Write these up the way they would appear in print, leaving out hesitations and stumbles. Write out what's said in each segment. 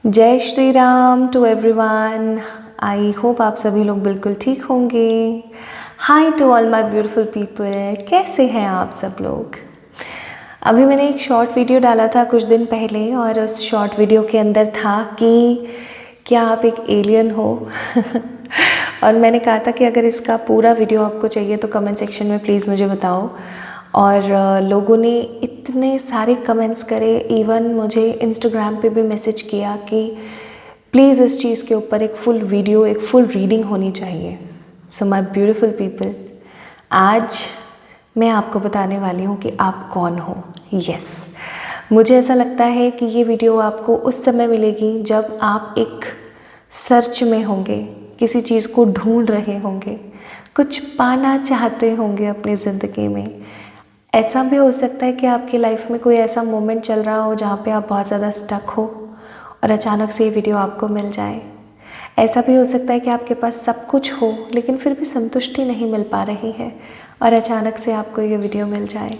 जय Shri Ram to everyone. I hope आप सभी लोग बिल्कुल ठीक होंगे। Hi to all my beautiful people, कैसे हैं आप सब लोग। अभी मैंने एक शॉर्ट वीडियो डाला था कुछ दिन पहले और उस शॉर्ट वीडियो के अंदर था कि क्या आप एक एलियन हो और मैंने कहा था कि अगर इसका पूरा वीडियो आपको चाहिए तो कमेंट सेक्शन में प्लीज़ मुझे बताओ। और लोगों ने इतने सारे कमेंट्स करे, इवन मुझे इंस्टाग्राम पे भी मैसेज किया कि प्लीज़ इस चीज़ के ऊपर एक फुल वीडियो, एक फुल रीडिंग होनी चाहिए। सो माय ब्यूटीफुल पीपल, आज मैं आपको बताने वाली हूँ कि आप कौन हो। यस, मुझे ऐसा लगता है कि ये वीडियो आपको उस समय मिलेगी जब आप एक सर्च में होंगे, किसी चीज़ को ढूंढ रहे होंगे, कुछ पाना चाहते होंगे अपनी ज़िंदगी में। ऐसा भी हो सकता है कि आपकी लाइफ में कोई ऐसा मोमेंट चल रहा हो जहाँ पे आप बहुत ज़्यादा स्टक हो और अचानक से ये वीडियो आपको मिल जाए। ऐसा भी हो सकता है कि आपके पास सब कुछ हो लेकिन फिर भी संतुष्टि नहीं मिल पा रही है और अचानक से आपको ये वीडियो मिल जाए।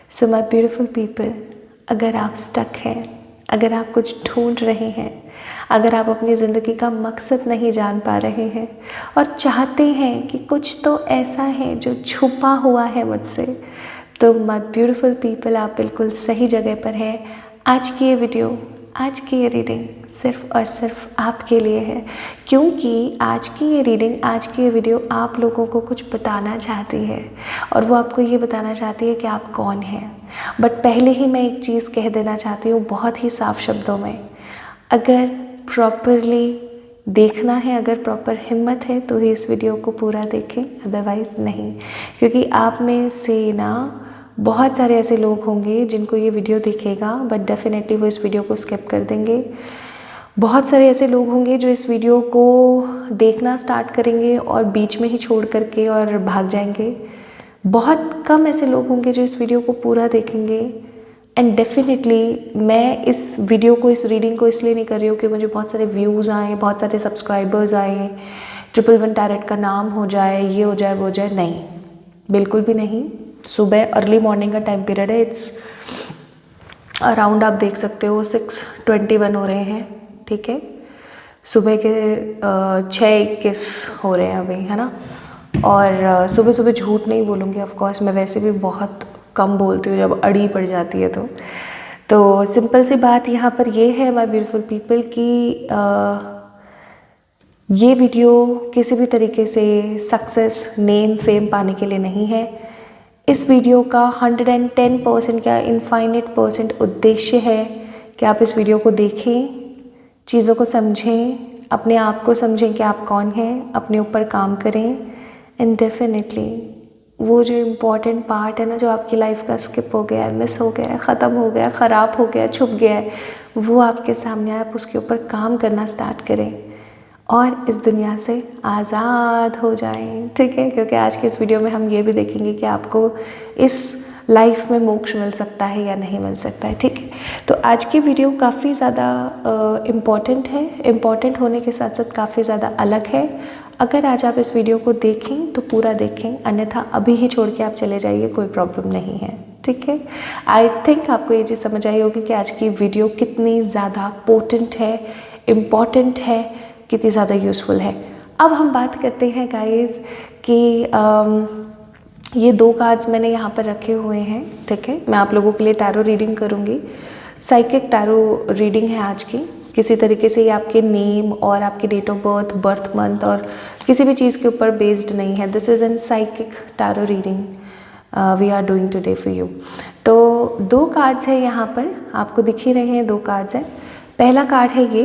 सो माय ब्यूटीफुल पीपल, अगर आप स्टक हैं, अगर आप कुछ ढूंढ रहे हैं, अगर आप अपनी ज़िंदगी का मकसद नहीं जान पा रहे हैं और चाहते हैं कि कुछ तो ऐसा है जो छुपा हुआ है मुझसे, तो माय ब्यूटीफुल पीपल, आप बिल्कुल सही जगह पर हैं। आज की ये वीडियो, आज की ये रीडिंग सिर्फ़ और सिर्फ आपके लिए है, क्योंकि आज की ये रीडिंग, आज की ये वीडियो आप लोगों को कुछ बताना चाहती है और वो आपको ये बताना चाहती है कि आप कौन हैं। बट पहले ही मैं एक चीज़ कह देना चाहती हूँ बहुत ही साफ शब्दों में, अगर प्रॉपरली देखना है, अगर प्रॉपर हिम्मत है तो ही इस वीडियो को पूरा देखें, अदरवाइज़ नहीं। क्योंकि आप में से ना बहुत सारे ऐसे लोग होंगे जिनको ये वीडियो दिखेगा बट डेफिनेटली वो इस वीडियो को स्किप कर देंगे। बहुत सारे ऐसे लोग होंगे जो इस वीडियो को देखना स्टार्ट करेंगे और बीच में ही छोड़ करके और भाग जाएंगे। बहुत कम ऐसे लोग होंगे जो इस वीडियो को पूरा देखेंगे। एंड डेफिनेटली मैं इस वीडियो को, इस रीडिंग को इसलिए नहीं कर रही हूँ कि मुझे बहुत सारे व्यूज़ आए, बहुत सारे सब्सक्राइबर्स आए, 111 टैरेट का नाम हो जाए, ये हो जाए, वो हो जाए, नहीं, बिल्कुल भी नहीं। सुबह अर्ली मॉर्निंग का टाइम पीरियड है, इट्स अराउंड, आप देख सकते हो 6:21 हो रहे हैं, ठीक है। सुबह के 6:21 हो रहे हैं अभी, है ना। और सुबह सुबह झूठ नहीं बोलूँगी, ऑफ कोर्स मैं वैसे भी बहुत कम बोलती हूँ, जब अड़ी पड़ जाती है तो सिंपल सी बात यहाँ पर ये है माय ब्यूटीफुल पीपल कि ये वीडियो किसी भी तरीके से सक्सेस, नेम, फेम पाने के लिए नहीं है। इस वीडियो का 110% क्या इनफाइनाइट % उद्देश्य है कि आप इस वीडियो को देखें, चीज़ों को समझें, अपने आप को समझें कि आप कौन हैं, अपने ऊपर काम करें। एंड डेफिनेटली वो जो इम्पॉर्टेंट पार्ट है ना, जो आपकी लाइफ का स्किप हो गया है, मिस हो गया है, ख़त्म हो गया, ख़राब हो गया, छुप गया है, वो आपके सामने आए, आप उसके ऊपर काम करना स्टार्ट करें और इस दुनिया से आज़ाद हो जाएं, ठीक है। क्योंकि आज के इस वीडियो में हम ये भी देखेंगे कि आपको इस लाइफ में मोक्ष मिल सकता है या नहीं मिल सकता है, ठीक है। तो आज की वीडियो काफ़ी ज़्यादा इम्पॉर्टेंट है, इम्पॉर्टेंट होने के साथ साथ काफ़ी ज़्यादा अलग है। अगर आज आप इस वीडियो को देखें तो पूरा देखें, अन्यथा अभी ही छोड़ के आप चले जाइए, कोई प्रॉब्लम नहीं है, ठीक है। आई थिंक आपको ये चीज़ समझ आई होगी कि आज की वीडियो कितनी ज़्यादा पोटेंट है, इम्पॉर्टेंट है, कितनी ज़्यादा यूज़फुल है। अब हम बात करते हैं गाइस कि ये 2 कार्ड्स मैंने यहाँ पर रखे हुए हैं, ठीक है। मैं आप लोगों के लिए टैरो रीडिंग करूँगी, साइकिक टैरो रीडिंग है आज की। किसी तरीके से ये आपके नेम और आपकी date of birth, birth month और किसी भी चीज़ के ऊपर बेस्ड नहीं है। This is an psychic tarot reading we are doing today for you. तो 2 कार्ड्स हैं यहाँ पर, आपको दिख ही रहे हैं 2 कार्ड्स हैं। पहला कार्ड है ये,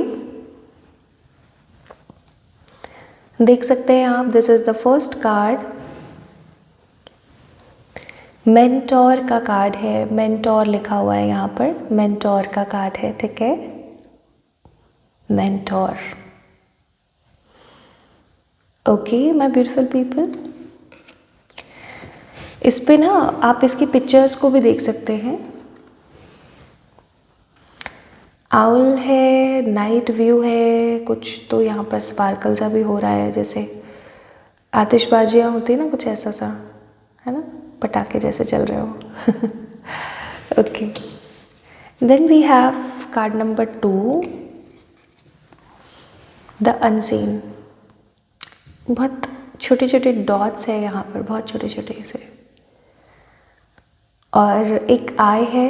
देख सकते हैं आप, this is the first card. Mentor का कार्ड है, मेंटोर लिखा हुआ है यहाँ पर, मेंटोर का कार्ड है, ठीक है, mentor. Okay my beautiful people, इस पे ना आप इसकी पिक्चर्स को भी देख सकते हैं। आउल है, नाइट व्यू है, कुछ तो यहाँ पर स्पार्कल सा भी हो रहा है, जैसे आतिशबाजियाँ होती है ना, कुछ ऐसा सा, है ना, पटाखे जैसे चल रहे हो। Okay, then we have card number 2, the unseen. बहुत छोटे छोटे डॉट्स है यहाँ पर, बहुत छोटे छोटे से, और एक आई है,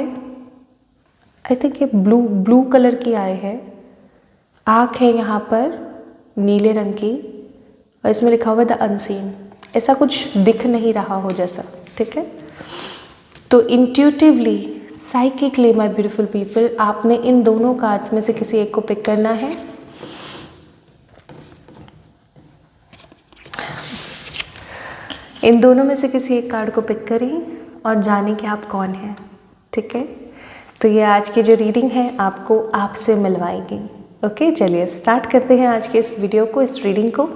आई थिंक ये ब्लू कलर की आई है। आँख है यहाँ पर नीले रंग की, और इसमें लिखा हुआ है द अनसीन। ऐसा कुछ दिख नहीं रहा हो जैसा, ठीक है। तो intuitively, psychically my beautiful people, आपने इन दोनों कार्ड्स में से किसी एक को पिक करना है। इन दोनों में से किसी एक कार्ड को पिक करें और जाने कि आप कौन हैं, ठीक है। तो ये आज की जो रीडिंग है आपको आपसे मिलवाएगी। ओके, चलिए स्टार्ट करते हैं आज के इस वीडियो को, इस रीडिंग को।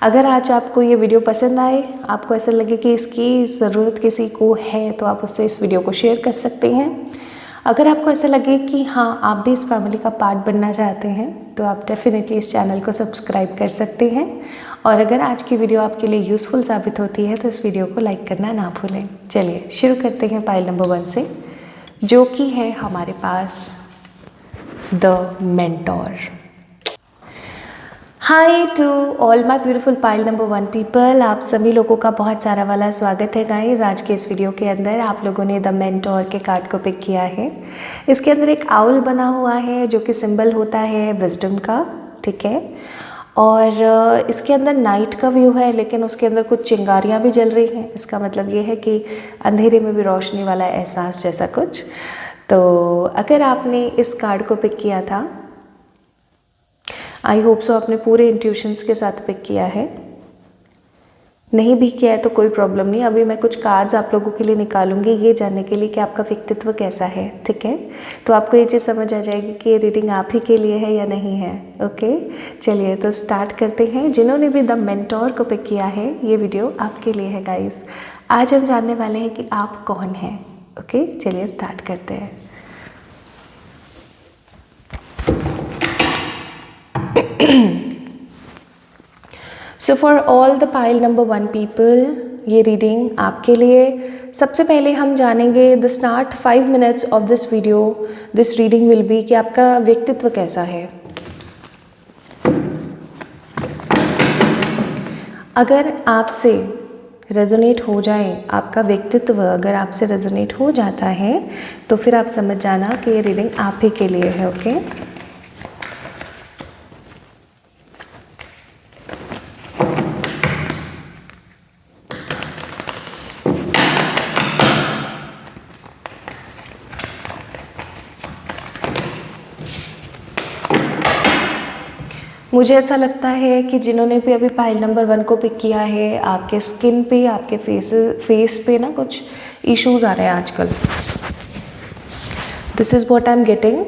अगर आज आपको ये वीडियो पसंद आए, आपको ऐसा लगे कि इसकी ज़रूरत किसी को है, तो आप उससे इस वीडियो को शेयर कर सकते हैं। अगर आपको ऐसा लगे कि हाँ आप भी इस फैमिली का पार्ट बनना चाहते हैं, तो आप डेफिनेटली इस चैनल को सब्सक्राइब कर सकते हैं। और अगर आज की वीडियो आपके लिए यूज़फुल साबित होती है तो इस वीडियो को लाइक करना ना भूलें। चलिए शुरू करते हैं पाइल नंबर 1 से, जो कि है हमारे पास the mentor. Hi to all my beautiful pile number 1 people, आप सभी लोगों का बहुत सारा वाला स्वागत है गाइस। आज के इस वीडियो के अंदर आप लोगों ने द मेंटोर के कार्ड को पिक किया है। इसके अंदर एक आउल बना हुआ है जो कि सिंबल होता है विजडम का, ठीक है। और इसके अंदर नाइट का व्यू है, लेकिन उसके अंदर कुछ चिंगारियाँ भी जल रही हैं। इसका मतलब ये है कि अंधेरे में भी रोशनी वाला एहसास जैसा कुछ। तो अगर आपने इस कार्ड को पिक किया था, आई होप सो आपने पूरे इंट्यूशंस के साथ पिक किया है। नहीं भी किया है तो कोई प्रॉब्लम नहीं। अभी मैं कुछ कार्ड्स आप लोगों के लिए निकालूंगी ये जानने के लिए कि आपका व्यक्तित्व कैसा है, ठीक है। तो आपको ये चीज़ समझ आ जाएगी कि ये रीडिंग आप ही के लिए है या नहीं है। ओके, चलिए तो स्टार्ट करते हैं। जिन्होंने भी द मेंटोर को पिक किया है, ये वीडियो आपके लिए है गाइस। आज हम जानने वाले हैं कि आप कौन हैं। ओके, चलिए स्टार्ट करते हैं। So for all the pile number 1 people, ये रीडिंग आपके लिए। सबसे पहले हम जानेंगे the start 5 minutes of this video, this reading will be, कि आपका व्यक्तित्व कैसा है। अगर आपसे रेजोनेट हो जाए आपका व्यक्तित्व, अगर आपसे रेजोनेट हो जाता है तो फिर आप समझ जाना कि ये रीडिंग आप ही के लिए है। ओके, मुझे ऐसा लगता है कि जिन्होंने भी अभी पाइल नंबर 1 को पिक किया है, आपके स्किन पे, आपके फेस पे ना कुछ इश्यूज आ रहे हैं आजकल। This is what I am getting.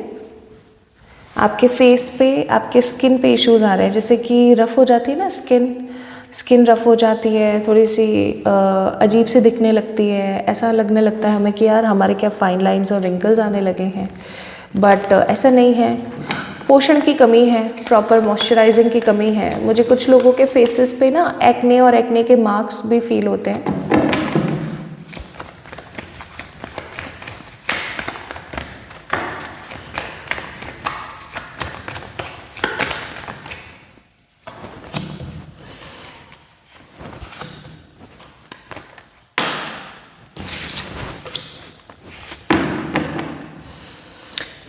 आपके फेस पे, आपके स्किन पे इश्यूज आ रहे हैं, जैसे कि रफ़ हो जाती है ना स्किन रफ़ हो जाती है, थोड़ी सी अजीब से दिखने लगती है। ऐसा लगने लगता है हमें कि यार हमारे क्या फाइन लाइंस और रिंकल्स आने लगे हैं, बट ऐसा नहीं है। पोषण की कमी है, प्रॉपर मॉइस्चराइजिंग की कमी है। मुझे कुछ लोगों के फेसेस पे ना एक्ने और एक्ने के मार्क्स भी फील होते हैं।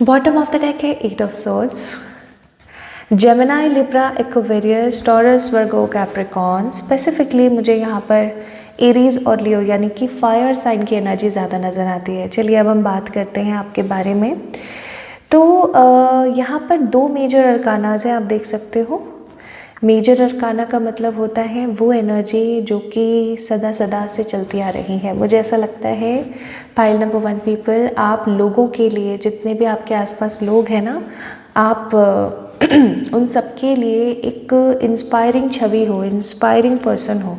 बॉटम ऑफ द डेक है 8 of swords. Gemini, Libra, Aquarius, taurus, Virgo, Capricorn. Specifically मुझे यहाँ पर एरीज और लियो यानी कि फायर साइन की एनर्जी ज़्यादा नज़र आती है। चलिए अब हम बात करते हैं आपके बारे में। तो यहाँ पर 2 मेजर अरकानाज हैं, आप देख सकते हो। मेजर अरकाना का मतलब होता है वो एनर्जी जो कि सदा सदा से चलती आ रही है। मुझे ऐसा लगता है पाइल नंबर 1 पीपल, आप लोगों के लिए, जितने भी आपके आसपास लोग हैं ना, आप उन सब के लिए एक इंस्पायरिंग छवि हो, इंस्पायरिंग पर्सन हो।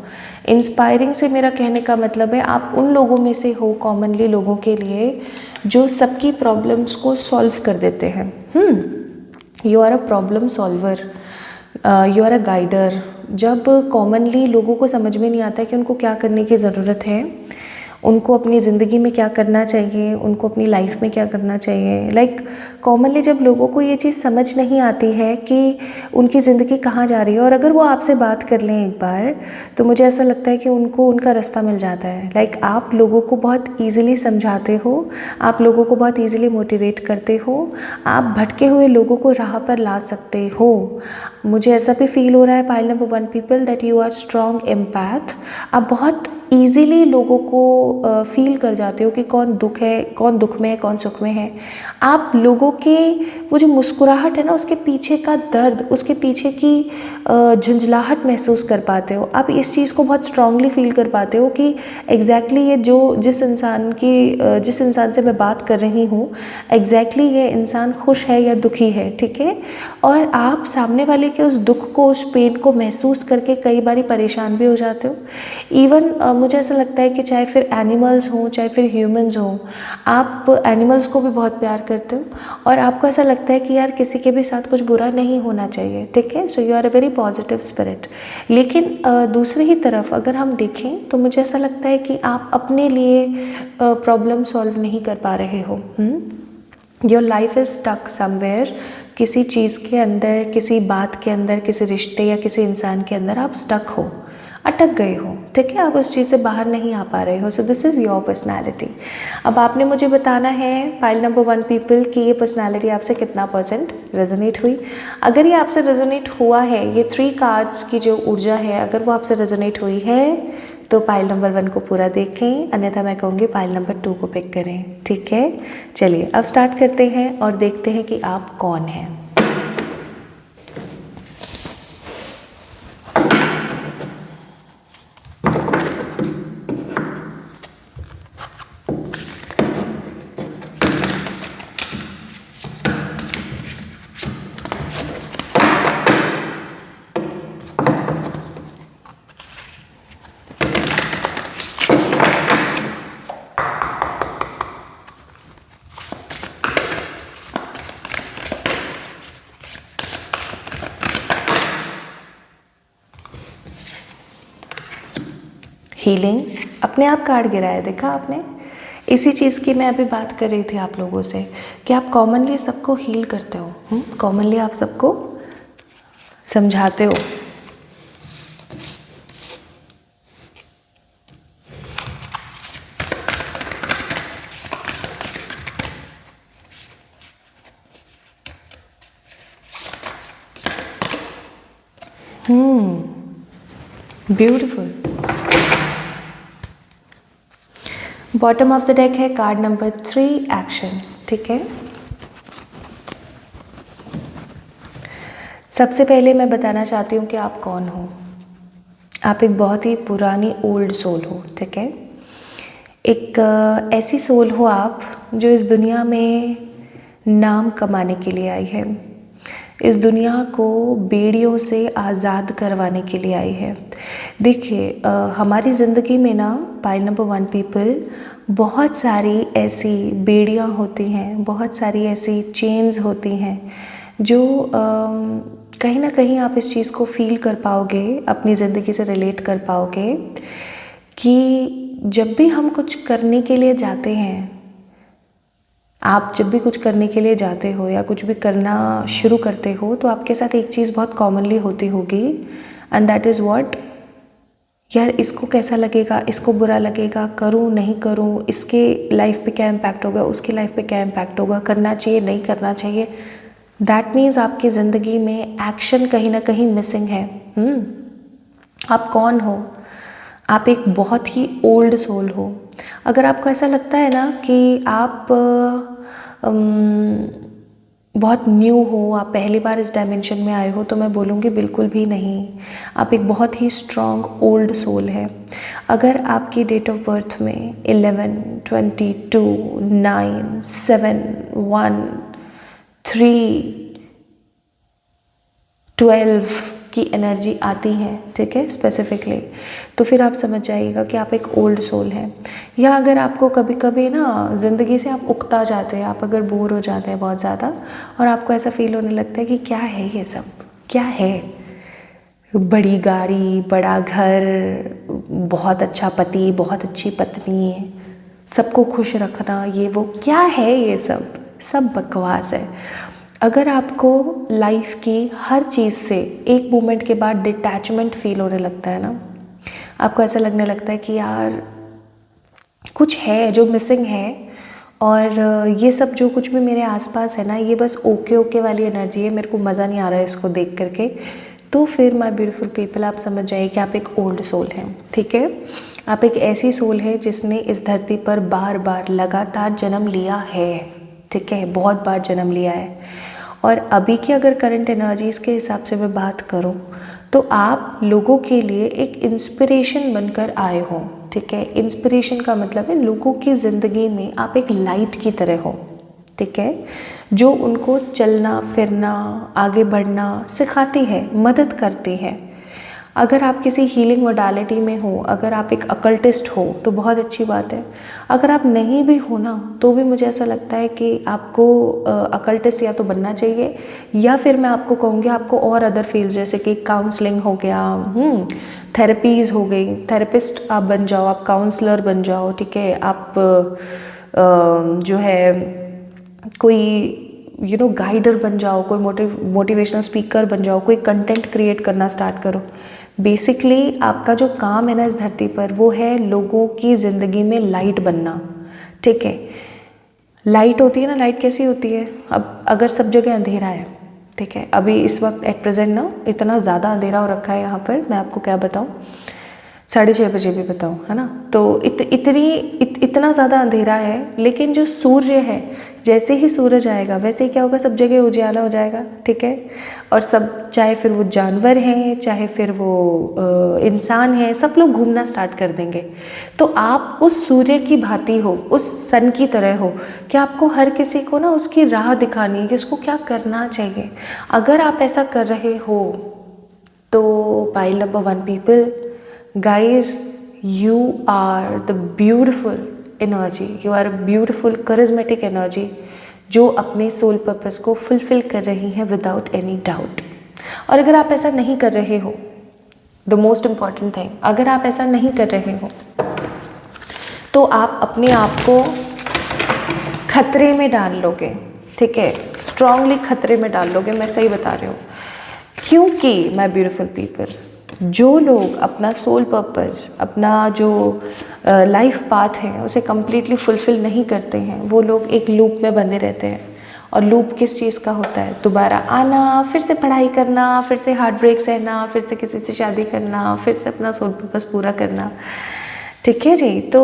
इंस्पायरिंग से मेरा कहने का मतलब है आप उन लोगों में से हो, कॉमनली लोगों के लिए, जो सबकी प्रॉब्लम्स को सॉल्व कर देते हैं। You are a problem solver, you are a guider. जब कॉमनली लोगों को समझ में नहीं आता है कि उनको क्या करने की ज़रूरत है, उनको अपनी ज़िंदगी में क्या करना चाहिए, उनको अपनी लाइफ में क्या करना चाहिए। लाइक कॉमनली जब लोगों को ये चीज़ समझ नहीं आती है कि उनकी ज़िंदगी कहाँ जा रही है, और अगर वो आपसे बात कर लें एक बार, तो मुझे ऐसा लगता है कि उनको उनका रास्ता मिल जाता है। लाइक आप लोगों को बहुत ईजिली समझाते हो, आप लोगों को बहुत ईजिली मोटिवेट करते हो, आप भटके हुए लोगों को राह पर ला सकते हो। मुझे ऐसा भी फील हो रहा है pile number 1 people that you are strong empath. आप बहुत ईज़िली लोगों को फील कर जाते हो कि कौन दुख है, कौन दुख में है, कौन सुख में है। आप लोगों के वो जो मुस्कुराहट है ना, उसके पीछे का दर्द, उसके पीछे की झुंझलाहट महसूस कर पाते हो। आप इस चीज़ को बहुत स्ट्रांगली फील कर पाते हो कि एग्जैक्टली ये जो जिस इंसान से मैं बात कर रही हूँ, एग्जैक्टली ये इंसान खुश है या दुखी है, ठीक है। और आप सामने वाले के उस दुख को, उस पेन को महसूस करके कई बारी परेशान भी हो जाते हो। इवन मुझे ऐसा लगता है कि चाहे फिर एनिमल्स हों, चाहे फिर ह्यूमंस हों, आप एनिमल्स को भी बहुत प्यार करते हो और आपको ऐसा लगता है कि यार किसी के भी साथ कुछ बुरा नहीं होना चाहिए, ठीक है। So you are a very positive spirit. लेकिन दूसरी ही तरफ अगर हम देखें तो मुझे ऐसा लगता है कि आप अपने लिए प्रॉब्लम सॉल्व नहीं कर पा रहे हो। Your life is stuck somewhere, किसी चीज़ के अंदर, किसी बात के अंदर, किसी रिश्ते या किसी इंसान के अंदर आप स्टक हो, अटक गए हो, ठीक है। आप उस चीज़ से बाहर नहीं आ पा रहे हो। So this is your personality. अब आपने मुझे बताना है पाइल नंबर 1 पीपल कि ये पर्सनैलिटी आपसे कितना % रेजोनेट हुई। अगर ये आपसे रेजोनेट हुआ है, ये 3 कार्ड्स की जो ऊर्जा है, अगर वो आपसे रेजोनेट हुई है तो पाइल नंबर 1 को पूरा देखें, अन्यथा मैं कहूँगी पाइल नंबर 2 को पिक करें, ठीक है। चलिए अब स्टार्ट करते हैं और देखते हैं कि आप कौन हैं। हीलिंग, अपने आप कार्ड गिरा है, देखा आपने। इसी चीज़ की मैं अभी बात कर रही थी आप लोगों से कि आप कॉमनली सबको हील करते हो, कॉमनली आप सबको समझाते हो। Beautiful. Bottom of the deck है कार्ड नंबर 3 एक्शन, ठीक है। सबसे पहले मैं बताना चाहती हूँ कि आप कौन हो। आप एक बहुत ही पुरानी ओल्ड सोल हो, ठीक है। एक ऐसी सोल हो आप जो इस दुनिया में नाम कमाने के लिए आई है, इस दुनिया को बेड़ियों से आज़ाद करवाने के लिए आई है। देखिए हमारी ज़िंदगी में ना पाइल नंबर 1 पीपल, बहुत सारी ऐसी बेड़ियाँ होती हैं, बहुत सारी ऐसी चेन्स होती हैं जो कहीं ना कहीं आप इस चीज़ को फील कर पाओगे, अपनी ज़िंदगी से रिलेट कर पाओगे कि जब भी हम कुछ करने के लिए जाते हैं, आप जब भी कुछ करने के लिए जाते हो या कुछ भी करना शुरू करते हो तो आपके साथ एक चीज़ बहुत कॉमनली होती होगी, एंड दैट इज़ व्हाट, यार इसको कैसा लगेगा, इसको बुरा लगेगा, करूँ नहीं करूँ, इसके लाइफ पे क्या इम्पैक्ट होगा, उसकी लाइफ पे क्या इम्पैक्ट होगा, करना चाहिए नहीं करना चाहिए। दैट मीन्स आपकी ज़िंदगी में एक्शन कहीं ना कहीं मिसिंग है। आप कौन हो? आप एक बहुत ही ओल्ड सोल हो। अगर आपको ऐसा लगता है ना कि आप बहुत न्यू हो, आप पहली बार इस डायमेंशन में आए हो, तो मैं बोलूँगी बिल्कुल भी नहीं। आप एक बहुत ही स्ट्रॉन्ग ओल्ड सोल है। अगर आपकी डेट ऑफ बर्थ में 11, 22, 9, 7, 1, 3, 12 की एनर्जी आती है, ठीक है, स्पेसिफिकली, तो फिर आप समझ जाइएगा कि आप एक ओल्ड सोल हैं। या अगर आपको कभी कभी ना ज़िंदगी से आप उकता जाते हैं, आप अगर बोर हो जाते हैं बहुत ज़्यादा और आपको ऐसा फील होने लगता है कि क्या है ये सब, क्या है, बड़ी गाड़ी, बड़ा घर, बहुत अच्छा पति, बहुत अच्छी पत्नी, सबको खुश रखना, ये वो क्या है, ये सब बकवास है। अगर आपको लाइफ की हर चीज़ से एक मोमेंट के बाद डिटैचमेंट फील होने लगता है ना, आपको ऐसा लगने लगता है कि यार कुछ है जो मिसिंग है, और ये सब जो कुछ भी मेरे आसपास है ना, ये बस ओके ओके वाली एनर्जी है, मेरे को मज़ा नहीं आ रहा है इसको देख करके, तो फिर माय ब्यूटीफुल पीपल आप समझ जाइए कि आप एक ओल्ड सोल हैं। ठीक है, आप एक ऐसी सोल है जिसने इस धरती पर बार बार लगातार जन्म लिया है। ठीक है, बहुत बार जन्म लिया है। और अभी की अगर करंट एनर्जीज़ के हिसाब से मैं बात करूं तो आप लोगों के लिए एक इंस्पिरेशन बनकर आए हो। ठीक है, इंस्पिरेशन का मतलब है लोगों की ज़िंदगी में आप एक लाइट की तरह हो। ठीक है, जो उनको चलना फिरना, आगे बढ़ना सिखाती है, मदद करती है। अगर आप किसी हीलिंग मोडालिटी में हो, अगर आप एक अकल्टिस्ट हो तो बहुत अच्छी बात है। अगर आप नहीं भी हो ना, तो भी मुझे ऐसा लगता है कि आपको अकल्टिस्ट या तो बनना चाहिए, या फिर मैं आपको कहूँगी आपको और अदर फील्ड जैसे कि काउंसलिंग हो गया, थेरेपीज़ हो गई, थेरेपिस्ट आप बन जाओ, आप काउंसलर बन जाओ। ठीक है, आप जो है कोई गाइडर बन जाओ, कोई मोटिवेशनल स्पीकर बन जाओ, कोई कंटेंट क्रिएट करना स्टार्ट करो। बेसिकली आपका जो काम है ना इस धरती पर, वो है लोगों की ज़िंदगी में लाइट बनना। ठीक है, लाइट होती है ना, लाइट कैसी होती है? अब अगर सब जगह अंधेरा है, ठीक है, अभी इस वक्त एट प्रेजेंट ना इतना ज़्यादा अंधेरा हो रखा है यहाँ पर, मैं आपको क्या बताऊँ, 6:30 बजे भी बताऊँ, है ना, तो इतना ज़्यादा अंधेरा है, लेकिन जो सूर्य है, जैसे ही सूरज आएगा वैसे ही क्या होगा, सब जगह उजाला हो जाएगा। ठीक है, और सब, चाहे फिर वो जानवर हैं, चाहे फिर वो इंसान हैं, सब लोग घूमना स्टार्ट कर देंगे। तो आप उस सूर्य की भांति हो, उस सन की तरह हो कि आपको हर किसी को ना उसकी राह दिखानी है कि उसको क्या करना चाहिए। अगर आप ऐसा कर रहे हो तो pile number 1 people, guys, you are the beautiful energy, you are a beautiful charismatic energy जो अपने सोल पर्पस को फुलफिल कर रही हैं विदाउट एनी डाउट। और अगर आप ऐसा नहीं कर रहे हो, द मोस्ट इम्पॉर्टेंट थिंग, अगर आप ऐसा नहीं कर रहे हो तो आप अपने आप को खतरे में डाल लोगे। ठीक है, स्ट्रांगली खतरे में डाल लोगे, मैं सही बता रही हूँ। क्योंकि माय ब्यूटीफुल पीपल, जो लोग अपना सोल पर्पस, अपना जो लाइफ पाथ है उसे कम्प्लीटली फुलफ़िल नहीं करते हैं, वो लोग एक लूप में बंधे रहते हैं। और लूप किस चीज़ का होता है? दोबारा आना, फिर से पढ़ाई करना, फिर से हार्ट ब्रेक सहना, फिर से किसी से शादी करना, फिर से अपना सोल पर्पस पूरा करना। ठीक है जी, तो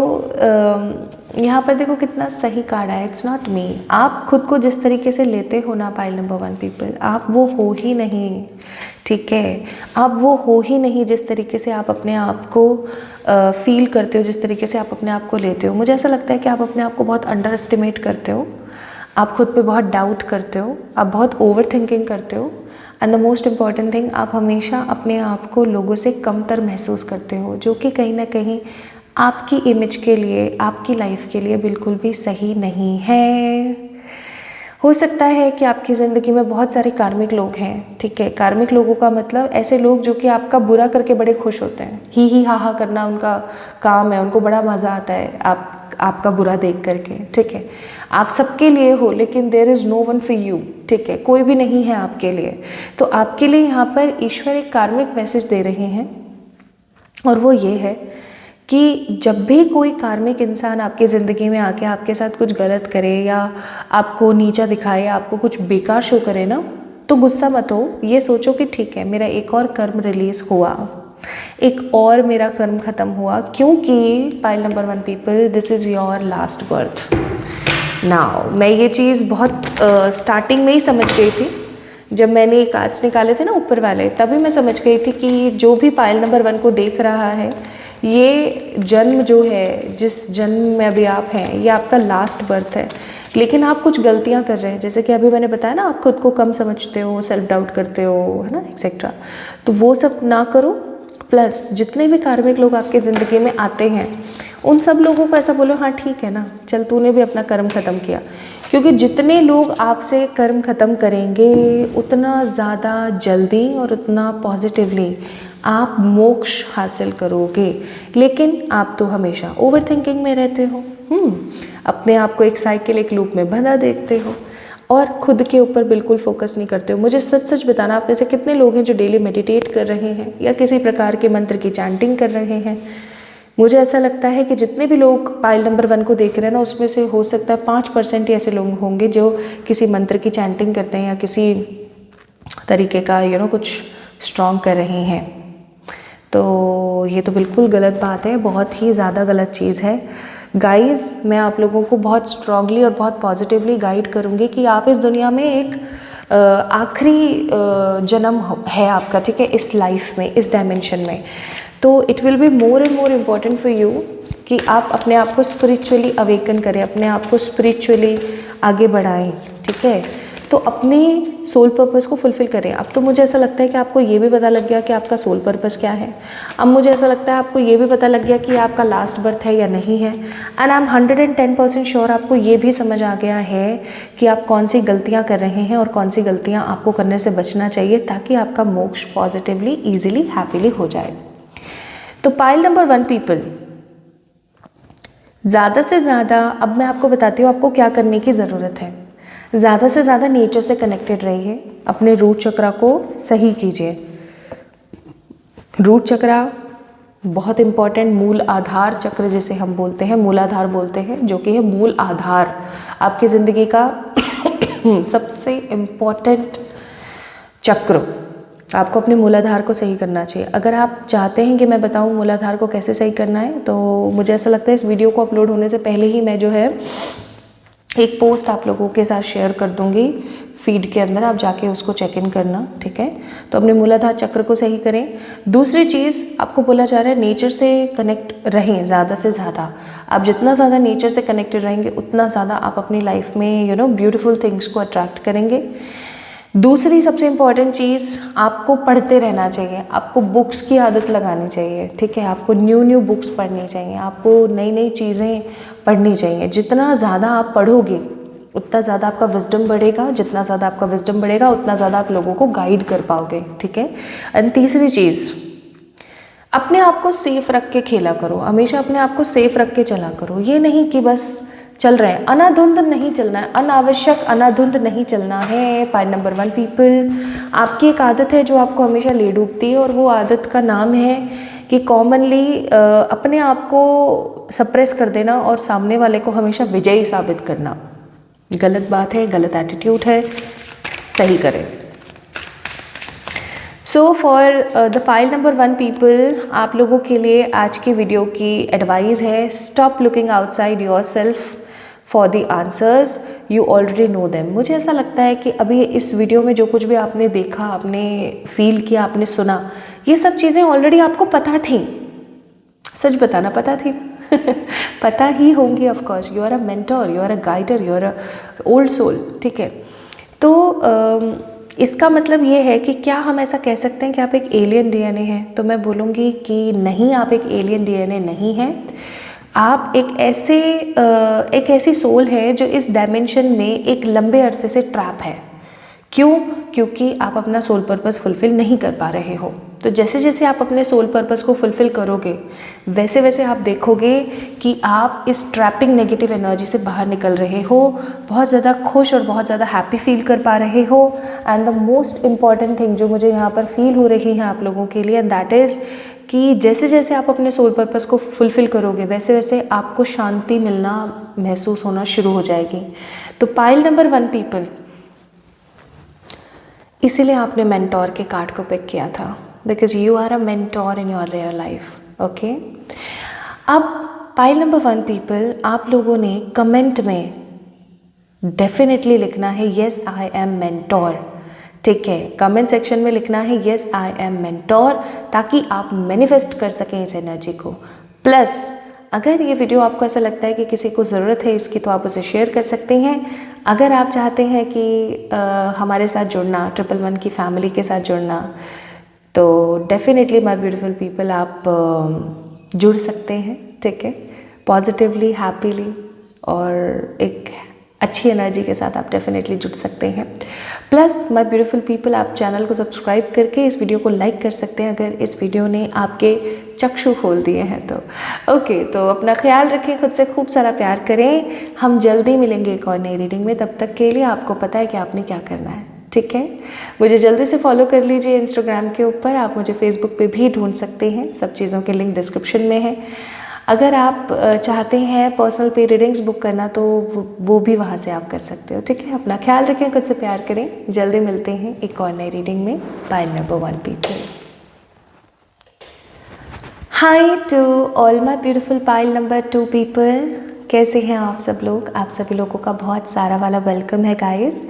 यहाँ पर देखो कितना सही कार्ड है, इट्स नॉट मी। आप खुद को जिस तरीके से लेते हो ना पाइल नंबर 1 पीपल, आप वो हो ही नहीं। ठीक है, आप वो हो ही नहीं जिस तरीके से आप अपने आप को फील करते हो, जिस तरीके से आप अपने आप को लेते हो। मुझे ऐसा लगता है कि आप अपने आप को बहुत अंडर एस्टिमेट करते हो, आप खुद पे बहुत डाउट करते हो, आप बहुत ओवर थिंकिंग करते हो, and the most important thing, आप हमेशा अपने आप को लोगों से कमतर महसूस करते हो, जो कि कहीं ना कहीं आपकी इमेज के लिए, आपकी लाइफ के लिए बिल्कुल भी सही नहीं है। हो सकता है कि आपकी ज़िंदगी में बहुत सारे कार्मिक लोग हैं। ठीक है, कार्मिक लोगों का मतलब ऐसे लोग जो कि आपका बुरा करके बड़े खुश होते हैं, ही हा करना उनका काम है, उनको बड़ा मज़ा आता है आपका बुरा देख करके। ठीक है, आप सबके लिए हो, लेकिन there is no one for you. ठीक है, कोई भी नहीं है आपके लिए। तो आपके लिए यहाँ पर ईश्वर एक कार्मिक मैसेज दे रहे हैं, और वो ये है कि जब भी कोई कार्मिक इंसान आपकी ज़िंदगी में आके आपके साथ कुछ गलत करे, या आपको नीचा दिखाए, या आपको कुछ बेकार शो करे ना, तो गुस्सा मत हो। ये सोचो कि ठीक है, मेरा एक और कर्म रिलीज़ हुआ, एक और मेरा कर्म ख़त्म हुआ, क्योंकि pile number 1 people, this is your last birth. Now मैं ये चीज़ बहुत स्टार्टिंग में ही समझ गई थी, जब मैंने कार्ड्स निकाले थे ना ऊपर वाले, तभी मैं समझ गई थी कि जो भी पाइल नंबर 1 को देख रहा है, ये जन्म जो है, जिस जन्म में अभी आप हैं, ये आपका लास्ट बर्थ है। लेकिन आप कुछ गलतियां कर रहे हैं, जैसे कि अभी मैंने बताया ना, आप खुद को कम समझते हो, सेल्फ डाउट करते हो, है ना, एक्सेट्रा। तो वो सब ना करो। प्लस जितने भी कार्मिक लोग आपकी ज़िंदगी में आते हैं, उन सब लोगों को ऐसा बोलो हाँ ठीक है ना, चल तूने भी अपना कर्म ख़त्म किया। क्योंकि जितने लोग आपसे कर्म ख़त्म करेंगे उतना ज़्यादा जल्दी और उतना पॉजिटिवली आप मोक्ष हासिल करोगे। लेकिन आप तो हमेशा ओवर थिंकिंग में रहते हो, अपने आप को एक साइकिल, एक लूप में बंधा देखते हो और खुद के ऊपर बिल्कुल फोकस नहीं करते हो। मुझे सच सच बताना, आप में से कितने लोग हैं जो डेली मेडिटेट कर रहे हैं या किसी प्रकार के मंत्र की चैंटिंग कर रहे हैं। मुझे ऐसा लगता है कि जितने भी लोग पाइल नंबर 1 को देख रहे हैं ना, उसमें से हो सकता है 5% ही ऐसे लोग होंगे जो किसी मंत्र की चैंटिंग करते हैं या किसी तरीके का कुछ स्ट्रॉन्ग कर रहे हैं। तो ये तो बिल्कुल गलत बात है, बहुत ही ज़्यादा गलत चीज़ है। गाइस, मैं आप लोगों को बहुत स्ट्रांगली और बहुत पॉजिटिवली गाइड करूँगी कि आप इस दुनिया में एक आखिरी जन्म है आपका, ठीक है, इस लाइफ में, इस डायमेंशन में। तो it will be more and more important for you कि आप अपने आप को स्पिरिचुअली अवेकन करें, अपने आप को स्पिरिचुअली आगे बढ़ाएं, ठीक है। तो अपने सोल पर्पस को फुलफ़िल करें। अब तो मुझे ऐसा लगता है कि आपको ये भी पता लग गया कि आपका सोल पर्पस क्या है। अब मुझे ऐसा लगता है आपको ये भी पता लग गया कि आपका लास्ट बर्थ है या नहीं है। एंड आई एम 110% श्योर आपको ये भी समझ आ गया है कि आप कौन सी गलतियाँ कर रहे हैं और कौन सी गलतियाँ आपको करने से बचना चाहिए, ताकि आपका मोक्ष पॉजिटिवली, ईजिली, हैप्पीली हो जाए। तो पाइल नंबर 1 पीपल, ज़्यादा से ज़्यादा, अब मैं आपको बताती हूँ आपको क्या करने की ज़रूरत है। ज़्यादा से ज़्यादा नेचर से कनेक्टेड रहिए, अपने रूट चक्रा को सही कीजिए। रूट चक्रा बहुत इम्पॉर्टेंट, मूल आधार चक्र जिसे हम बोलते हैं, मूलाधार बोलते हैं, जो कि है मूल आधार आपकी ज़िंदगी का सबसे इम्पॉर्टेंट चक्र। आपको अपने मूलाधार को सही करना चाहिए। अगर आप चाहते हैं कि मैं बताऊं मूलाधार को कैसे सही करना है, तो मुझे ऐसा लगता है इस वीडियो को अपलोड होने से पहले ही मैं जो है एक पोस्ट आप लोगों के साथ शेयर कर दूंगी फीड के अंदर, आप जाके उसको चेक इन करना, ठीक है। तो अपने मूलाधार चक्र को सही करें। दूसरी चीज़ आपको बोला जा रहा है नेचर से कनेक्ट रहें ज़्यादा से ज़्यादा। आप जितना ज़्यादा नेचर से कनेक्टेड रहेंगे उतना ज़्यादा आप अपनी लाइफ में ब्यूटीफुल थिंग्स को अट्रैक्ट करेंगे। दूसरी सबसे इम्पॉर्टेंट चीज़, आपको पढ़ते रहना चाहिए, आपको बुक्स की आदत लगानी चाहिए, ठीक है। आपको न्यू बुक्स पढ़नी चाहिए, आपको नई नई चीज़ें पढ़नी चाहिए। जितना ज़्यादा आप पढ़ोगे उतना ज़्यादा आपका विजडम बढ़ेगा, जितना ज़्यादा आपका विजडम बढ़ेगा उतना ज़्यादा आप लोगों को गाइड कर पाओगे, ठीक है। एंड तीसरी चीज़, अपने आप को सेफ रख के खेला करो, हमेशा अपने आप को सेफ रख के चला करो। ये नहीं कि बस चल रहे हैं, अनाधुंध नहीं चलना है, अनावश्यक अनाधुंध नहीं चलना है। पाइल नंबर 1 पीपल, आपकी एक आदत है जो आपको हमेशा ले डूबती है, और वो आदत का नाम है कि कॉमनली अपने आप को सप्रेस कर देना और सामने वाले को हमेशा विजयी साबित करना। गलत बात है, गलत एटीट्यूड है, सही करें। So for the pile number 1 people, आप लोगों के लिए आज की वीडियो की एडवाइस है, stop looking outside your self for the answers, you already know them. मुझे ऐसा लगता है कि अभी इस वीडियो में जो कुछ भी आपने देखा, आपने फील किया, आपने सुना, ये सब चीज़ें ऑलरेडी आपको पता थी। सच बताना, पता थी पता ही होंगी, of course. You are a mentor, you are a guider, you are a old soul, ठीक है। तो इसका मतलब ये है कि क्या हम ऐसा कह सकते हैं कि आप एक एलियन डीएनए हैं? तो मैं बोलूँगी कि नहीं, आप एक एलियन डीएनए नहीं हैं। आप एक ऐसी सोल है जो इस डायमेंशन में एक लंबे अरसे से ट्रैप है। क्यों? क्योंकि आप अपना सोल पर्पस फुलफ़िल नहीं कर पा रहे हो। तो जैसे जैसे आप अपने सोल पर्पस को फुलफ़िल करोगे, वैसे वैसे आप देखोगे कि आप इस ट्रैपिंग नेगेटिव एनर्जी से बाहर निकल रहे हो, बहुत ज़्यादा खुश और बहुत ज़्यादा हैप्पी फील कर पा रहे हो। And the most important thing जो मुझे यहाँ पर फील हो रही है आप लोगों के लिए, एंड दैट इज़ कि जैसे जैसे आप अपने सोल पर्पस को फुलफ़िल करोगे, वैसे वैसे आपको शांति मिलना, महसूस होना शुरू हो जाएगी। तो पाइल नंबर 1 पीपल, इसीलिए आपने मेंटोर के कार्ड को पिक किया था, because you are a mentor in your real life, okay. अब पाइल नंबर 1 पीपल, आप लोगों ने कमेंट में डेफिनेटली लिखना है येस आई एम मेंटोर, ठीक है। कमेंट सेक्शन में लिखना है येस आई एम मेंटोर, ताकि आप मैनिफेस्ट कर सकें इस एनर्जी को। प्लस अगर ये वीडियो आपको ऐसा लगता है कि किसी को ज़रूरत है इसकी, तो आप उसे शेयर कर सकते हैं। अगर आप चाहते हैं कि हमारे साथ जुड़ना, 111 की फैमिली के साथ जुड़ना, तो डेफिनेटली माय ब्यूटीफुल पीपल, आप जुड़ सकते हैं, ठीक है। पॉजिटिवली, हैप्पीली और एक अच्छी एनर्जी के साथ आप डेफिनेटली जुड़ सकते हैं। प्लस माय ब्यूटीफुल पीपल, आप चैनल को सब्सक्राइब करके इस वीडियो को लाइक कर सकते हैं अगर इस वीडियो ने आपके चक्षु खोल दिए हैं तो। ओके, तो अपना ख्याल रखें, खुद से खूब सारा प्यार करें। हम जल्दी मिलेंगे एक और नई रीडिंग में, तब तक के लिए आपको पता है कि आपने क्या करना है, ठीक है। मुझे जल्दी से फॉलो कर लीजिए इंस्टाग्राम के ऊपर, आप मुझे फेसबुक पे भी ढूंढ सकते हैं, सब चीज़ों के लिंक डिस्क्रिप्शन में है। अगर आप चाहते हैं पर्सनल पे रीडिंग्स बुक करना तो वो भी वहाँ से आप कर सकते हो, ठीक है। अपना ख्याल रखें, खुद से प्यार करें। जल्दी मिलते हैं एक और नई रीडिंग में। Pile number 1 people. Hi to all my beautiful pile number 2 people, कैसे हैं आप सब लोग? आप सभी लोगों का बहुत सारा वाला वेलकम है गाइस।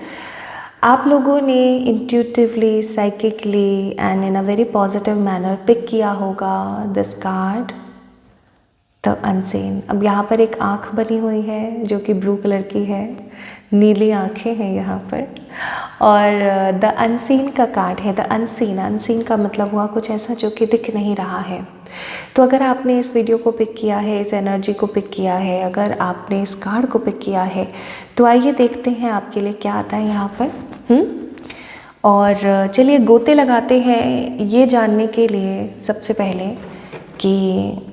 आप लोगों ने intuitively, psychically and in a very positive manner pick किया होगा दिस कार्ड, द अनसीन। अब यहाँ पर एक आँख बनी हुई है जो कि ब्लू कलर की है, नीली आँखें हैं यहाँ पर, और द अनसीन का कार्ड है। द अनसीन, अनसीन का मतलब हुआ कुछ ऐसा जो कि दिख नहीं रहा है। तो अगर आपने इस वीडियो को पिक किया है, इस एनर्जी को पिक किया है, अगर आपने इस कार्ड को पिक किया है, तो आइए देखते हैं आपके लिए क्या आता है यहाँ पर। और चलिए गोते लगाते हैं ये जानने के लिए सबसे पहले कि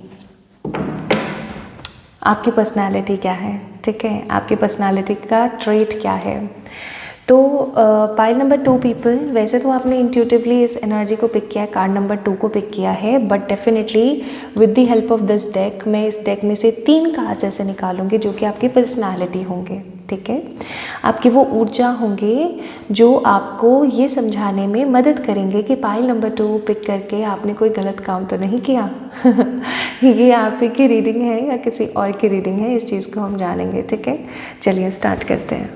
आपकी पर्सनालिटी क्या है, ठीक है। आपकी पर्सनालिटी का ट्रेट क्या है। तो पाइल नंबर 2 पीपल, वैसे तो आपने इंट्यूटिवली इस एनर्जी को पिक किया है, कार्ड नंबर 2 को पिक किया है, but definitely with the help of this deck मैं इस डेक में से 3 कार्ड्स ऐसे निकालूंगी जो कि आपकी पर्सनालिटी होंगे, ठीक है। आपकी वो ऊर्जा होंगे जो आपको ये समझाने में मदद करेंगे कि पाइल नंबर 2 पिक करके आपने कोई गलत काम तो नहीं किया। ये आप ही की रीडिंग है या किसी और की रीडिंग है, इस चीज़ को हम जानेंगे, ठीक है। चलिए स्टार्ट करते हैं।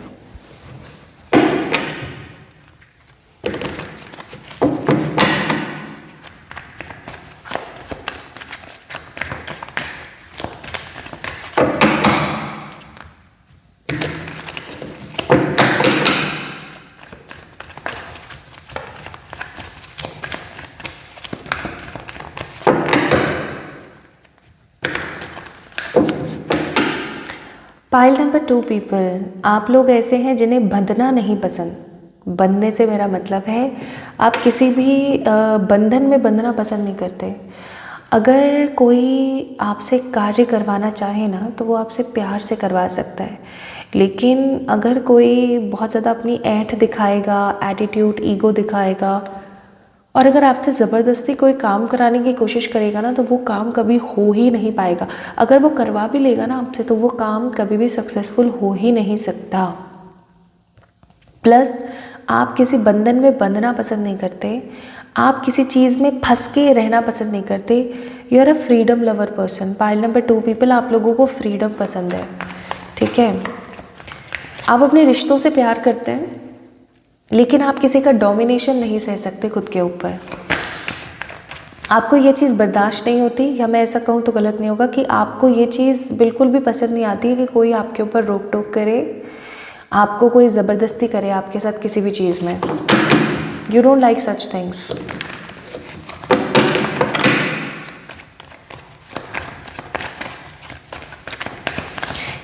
पाइल नंबर 2 पीपल, आप लोग ऐसे हैं जिन्हें बंधना नहीं पसंद। बंधने से मेरा मतलब है आप किसी भी बंधन में बंधना पसंद नहीं करते। अगर कोई आपसे कार्य करवाना चाहे ना तो वो आपसे प्यार से करवा सकता है, लेकिन अगर कोई बहुत ज़्यादा अपनी ऐंठ दिखाएगा, एटीट्यूड, ईगो दिखाएगा, और अगर आपसे ज़बरदस्ती कोई काम कराने की कोशिश करेगा ना तो वो काम कभी हो ही नहीं पाएगा। अगर वो करवा भी लेगा ना आपसे तो वो काम कभी भी सक्सेसफुल हो ही नहीं सकता। प्लस आप किसी बंधन में बंधना पसंद नहीं करते, आप किसी चीज़ में फंस के रहना पसंद नहीं करते। You are a freedom lover person. Pile number 2 people, आप लोगों को फ्रीडम पसंद है, ठीक है। आप अपने रिश्तों से प्यार करते हैं, लेकिन आप किसी का डोमिनेशन नहीं सह सकते खुद के ऊपर। आपको ये चीज़ बर्दाश्त नहीं होती, या मैं ऐसा कहूँ तो गलत नहीं होगा कि आपको ये चीज़ बिल्कुल भी पसंद नहीं आती है कि कोई आपके ऊपर रोक टोक करे, आपको कोई ज़बरदस्ती करे आपके साथ किसी भी चीज़ में। You don't like such things.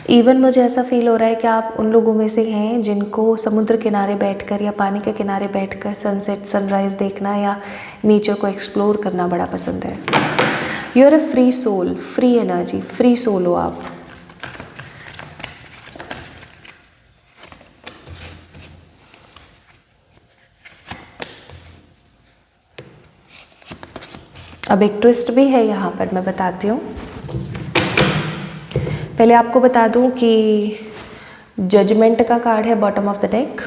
Even मुझे ऐसा फील हो रहा है कि आप उन लोगों में से हैं जिनको समुद्र किनारे बैठकर या पानी के किनारे बैठकर सनसेट, सनराइज़ देखना या नेचर को एक्सप्लोर करना बड़ा पसंद है। You are a free soul, free energy, free soul हो आप। अब एक ट्विस्ट भी है यहाँ पर, मैं बताती हूँ। पहले आपको बता दूं कि जजमेंट का कार्ड है बॉटम ऑफ द डेक।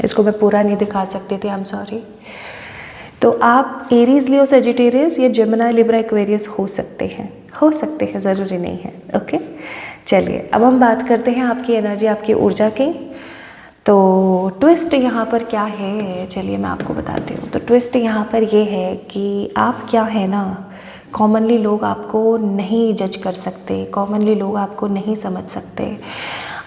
इसको मैं पूरा नहीं दिखा सकती थी, आई एम सॉरी। तो आप एरीज, लियो, सेजिटेरियस या जेमिनी, लिब्रा, एक्वेरियस हो सकते हैं, ज़रूरी नहीं है, ओके। चलिए अब हम बात करते हैं आपकी एनर्जी, आपकी ऊर्जा की। तो ट्विस्ट यहाँ पर क्या है, चलिए मैं आपको बताती हूँ। तो ट्विस्ट यहाँ पर ये है कि आप क्या है ना, कॉमनली लोग आपको नहीं जज कर सकते, कॉमनली लोग आपको नहीं समझ सकते।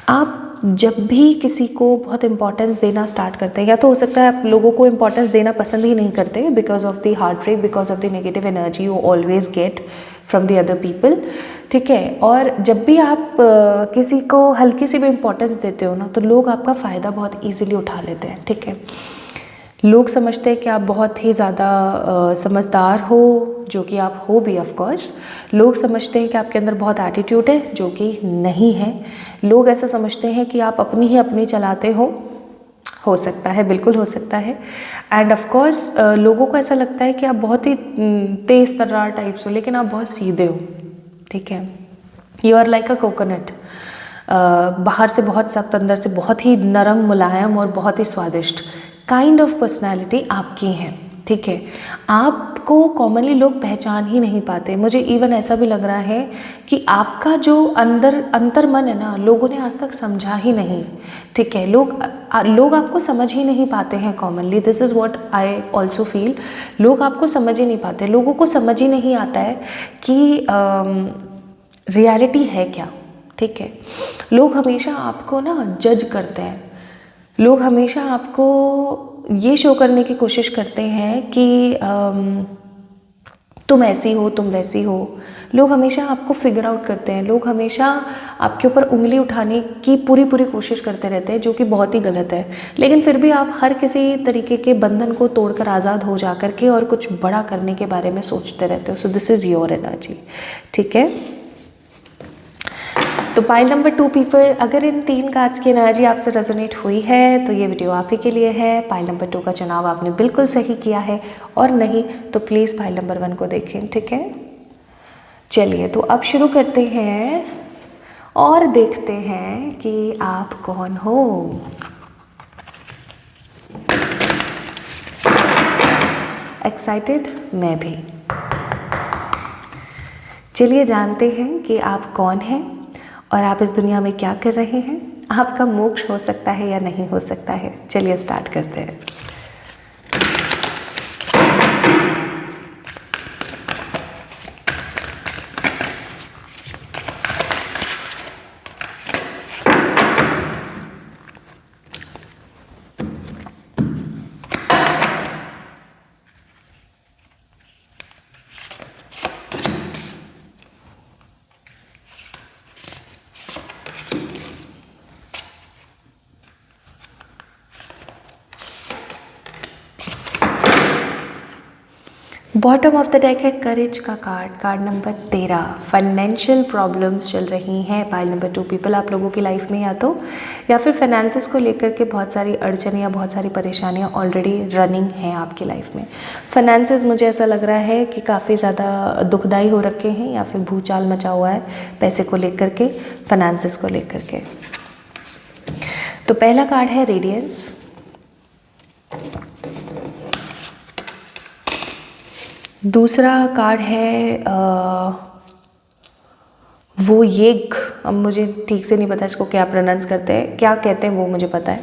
आप जब भी किसी को बहुत इंपॉर्टेंस देना स्टार्ट करते हैं, या तो हो सकता है आप लोगों को इंपॉर्टेंस देना पसंद ही नहीं करते because of the heart break, because of the negative energy you always get from the other people, ठीक है। और जब भी आप किसी को हल्की सी भी इम्पोर्टेंस देते हो ना, तो लोग आपका फ़ायदा बहुत ईजिली उठा लेते हैं, ठीक है। लोग समझते हैं कि आप बहुत ही ज़्यादा समझदार हो, जो कि आप हो भी ऑफ कोर्स। लोग समझते हैं कि आपके अंदर बहुत एटीट्यूड है, जो कि नहीं है। लोग ऐसा समझते हैं कि आप अपनी ही अपनी चलाते हो सकता है, बिल्कुल हो सकता है। एंड ऑफ कोर्स लोगों को ऐसा लगता है कि आप बहुत ही तेज़ तर्रार टाइप्स हो, लेकिन आप बहुत सीधे हो, ठीक है। You are like a coconut, बाहर से बहुत सख्त, अंदर से बहुत ही नरम, मुलायम और बहुत ही स्वादिष्ट काइंड ऑफ पर्सनैलिटी आपकी है, ठीक है। आपको कॉमनली लोग पहचान ही नहीं पाते। मुझे इवन ऐसा भी लग रहा है कि आपका जो अंतर मन है ना, लोगों ने आज तक समझा ही नहीं, ठीक है। लोग आपको समझ ही नहीं पाते हैं commonly. This is what I also feel. लोग आपको समझ ही नहीं पाते। लोगों को समझ ही नहीं आता है कि रियलिटी है क्या, ठीक है। लोग हमेशा आपको ना जज करते हैं। लोग हमेशा आपको ये शो करने की कोशिश करते हैं कि तुम ऐसी हो, तुम वैसी हो। लोग हमेशा आपको फिगर आउट करते हैं। लोग हमेशा आपके ऊपर उंगली उठाने की पूरी कोशिश करते रहते हैं, जो कि बहुत ही गलत है। लेकिन फिर भी आप हर किसी तरीके के बंधन को तोड़कर आज़ाद हो जा कर के और कुछ बड़ा करने के बारे में सोचते रहते हो। So this is your energy, ठीक है। तो पाइल नंबर 2 पीपल, अगर इन 3 कार्ड्स की एनर्जी आपसे रेजोनेट हुई है तो ये वीडियो आप ही के लिए है। पाइल नंबर 2 का चुनाव आपने बिल्कुल सही किया है, और नहीं तो प्लीज़ पाइल नंबर 1 को देखें, ठीक है। चलिए तो अब शुरू करते हैं और देखते हैं कि आप कौन हो। एक्साइटेड? मैं भी। चलिए जानते हैं कि आप कौन हैं और आप इस दुनिया में क्या कर रहे हैं। आपका मोक्ष हो सकता है या नहीं हो सकता है। चलिए स्टार्ट करते हैं। बॉटम ऑफ द डेक है करेज का कार्ड नंबर 13। फाइनेंशियल प्रॉब्लम्स चल रही हैं पाइल नंबर 2 पीपल आप लोगों की लाइफ में, या फिर फाइनेंसेस को लेकर के बहुत सारी अड़चन या बहुत सारी परेशानियां ऑलरेडी रनिंग हैं आपकी लाइफ में। फाइनेंसेस मुझे ऐसा लग रहा है कि काफ़ी ज़्यादा दुखदाई हो रखे हैं, या फिर भूचाल मचा हुआ है पैसे को लेकर के, फाइनेंसेस को लेकर के। तो पहला कार्ड है रेडियंस, दूसरा कार्ड है वो येग, अब मुझे ठीक से नहीं पता इसको क्या प्रोनाउंस करते हैं, क्या कहते हैं वो मुझे पता है।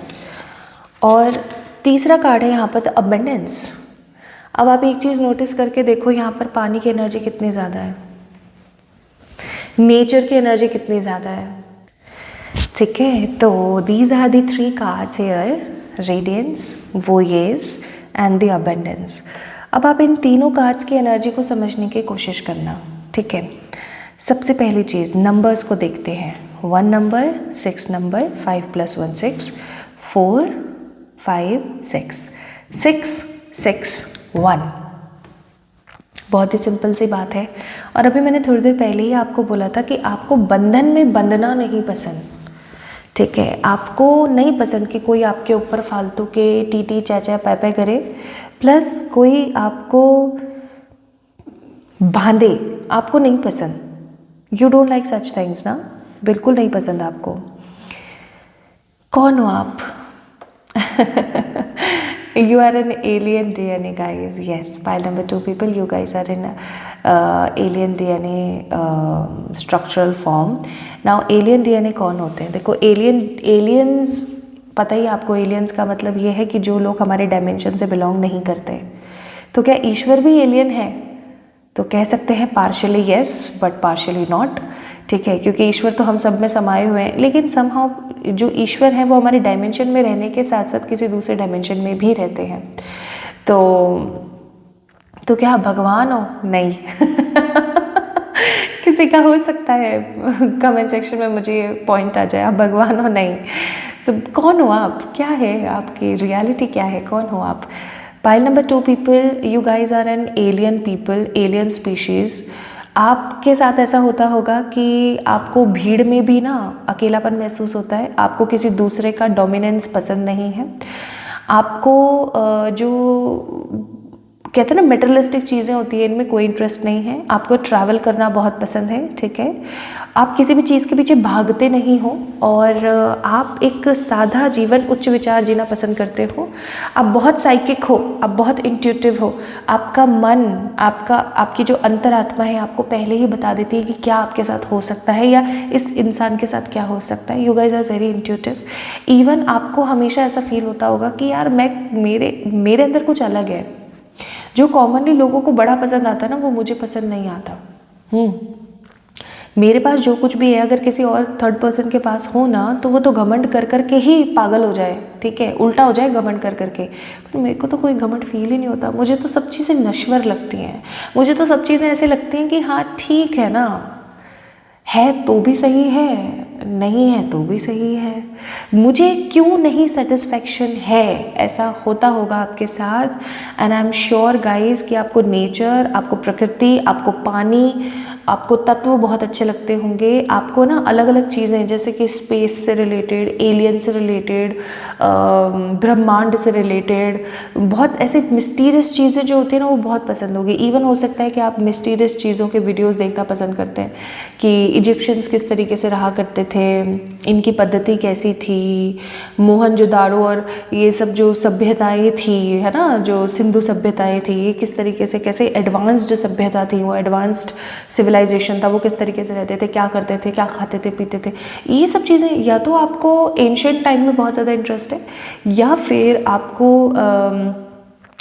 और तीसरा कार्ड है यहाँ पर अबंडेंस। अब आप एक चीज़ नोटिस करके देखो, यहाँ पर पानी की एनर्जी कितनी ज़्यादा है, नेचर की एनर्जी कितनी ज़्यादा है, ठीक है। तो these are the 3 cards here, radiance, voyage and the abundance. अब आप इन तीनों कार्ड्स की एनर्जी को समझने की कोशिश करना, ठीक है। सबसे पहली चीज़ नंबर्स को देखते हैं। 1 नंबर, 6 नंबर, 5 + 1 6, 4 5 6, 6 6 1। बहुत ही सिंपल सी बात है। और अभी मैंने थोड़ी देर पहले ही आपको बोला था कि आपको बंधन में बंधना नहीं पसंद, ठीक है। आपको नहीं पसंद कि कोई आपके ऊपर फालतू के टी चै पै करे, प्लस कोई आपको बांधे, आपको नहीं पसंद। You don't like such things ना, बिल्कुल नहीं पसंद आपको। कौन हो आप? You are an alien DNA guys. Yes, pile number 2 people, you guys are in alien DNA structural form. Now alien DNA कौन होते हैं? देखो aliens पता ही आपको, aliens का मतलब ये है कि जो लोग हमारे डायमेंशन से बिलोंग नहीं करते। तो क्या ईश्वर भी एलियन है? तो कह सकते हैं partially yes but partially not, ठीक है। क्योंकि ईश्वर तो हम सब में समाये हुए हैं, लेकिन समहाउ जो ईश्वर हैं वो हमारे डायमेंशन में रहने के साथ साथ किसी दूसरे डायमेंशन में भी रहते हैं। तो क्या आप भगवान हो? नहीं। किसी का हो सकता है कमेंट सेक्शन में मुझे ये पॉइंट आ जाए, आप भगवान हो नहीं तो कौन हो आप, क्या है आपकी रियलिटी, क्या है, कौन हो आप। Pile number 2 people, you guys are an alien people, alien species. आपके साथ ऐसा होता होगा कि आपको भीड़ में भी ना अकेलापन महसूस होता है, आपको किसी दूसरे का डोमिनेंस पसंद नहीं है, आपको जो कहते हैं ना मटेरियलिस्टिक चीज़ें होती हैं इनमें कोई इंटरेस्ट नहीं है, आपको ट्रैवल करना बहुत पसंद है, ठीक है। आप किसी भी चीज़ के पीछे भागते नहीं हो और आप एक सादा जीवन उच्च विचार जीना पसंद करते हो। आप बहुत साइकिक हो, आप बहुत इंट्यूटिव हो, आपका मन, आपकी जो अंतरात्मा है आपको पहले ही बता देती है कि क्या आपके साथ हो सकता है या इस इंसान के साथ क्या हो सकता है। You guys are very intuitive. Even आपको हमेशा ऐसा फील होता होगा कि यार मेरे अंदर कुछ अलग है, जो कॉमनली लोगों को बड़ा पसंद आता है ना वो मुझे पसंद नहीं आता। मेरे पास जो कुछ भी है अगर किसी और थर्ड पर्सन के पास हो ना तो वो तो घमंड कर कर के ही पागल हो जाए, ठीक है, उल्टा हो जाए घमंड कर कर के। पर मेरे को तो कोई घमंड फील ही नहीं होता, मुझे तो सब चीज़ें नश्वर लगती हैं, मुझे तो सब चीज़ें ऐसे लगती हैं कि हाँ ठीक है ना, है तो भी सही है, नहीं है तो भी सही है, मुझे क्यों नहीं सेटिस्फैक्शन है। ऐसा होता होगा आपके साथ and I am sure guys कि आपको नेचर, आपको प्रकृति, आपको पानी, आपको तत्व बहुत अच्छे लगते होंगे। आपको ना अलग अलग चीज़ें जैसे कि स्पेस से रिलेटेड, एलियन से रिलेटेड, ब्रह्मांड से रिलेटेड बहुत ऐसे मिस्टीरियस चीज़ें जो होती हैं ना वो बहुत पसंद होगी। इवन हो सकता है कि आप मिस्टीरियस चीज़ों के वीडियोस देखना पसंद करते हैं कि इजिप्शियंस किस तरीके से रहा करते थे, इनकी पद्धति कैसी थी, मोहनजोदाड़ो और ये सब जो सभ्यताएं थी, है ना, जो सिंधु सभ्यताएं थी, ये किस तरीके से कैसे एडवांस्ड सभ्यता थी, वो एडवांस्ड सिविलाइजेशन था, वो किस तरीके से रहते थे, क्या करते थे, क्या खाते थे, पीते थे। ये सब चीज़ें या तो आपको एंशिएंट टाइम में बहुत ज़्यादा इंटरेस्ट है या फिर आपको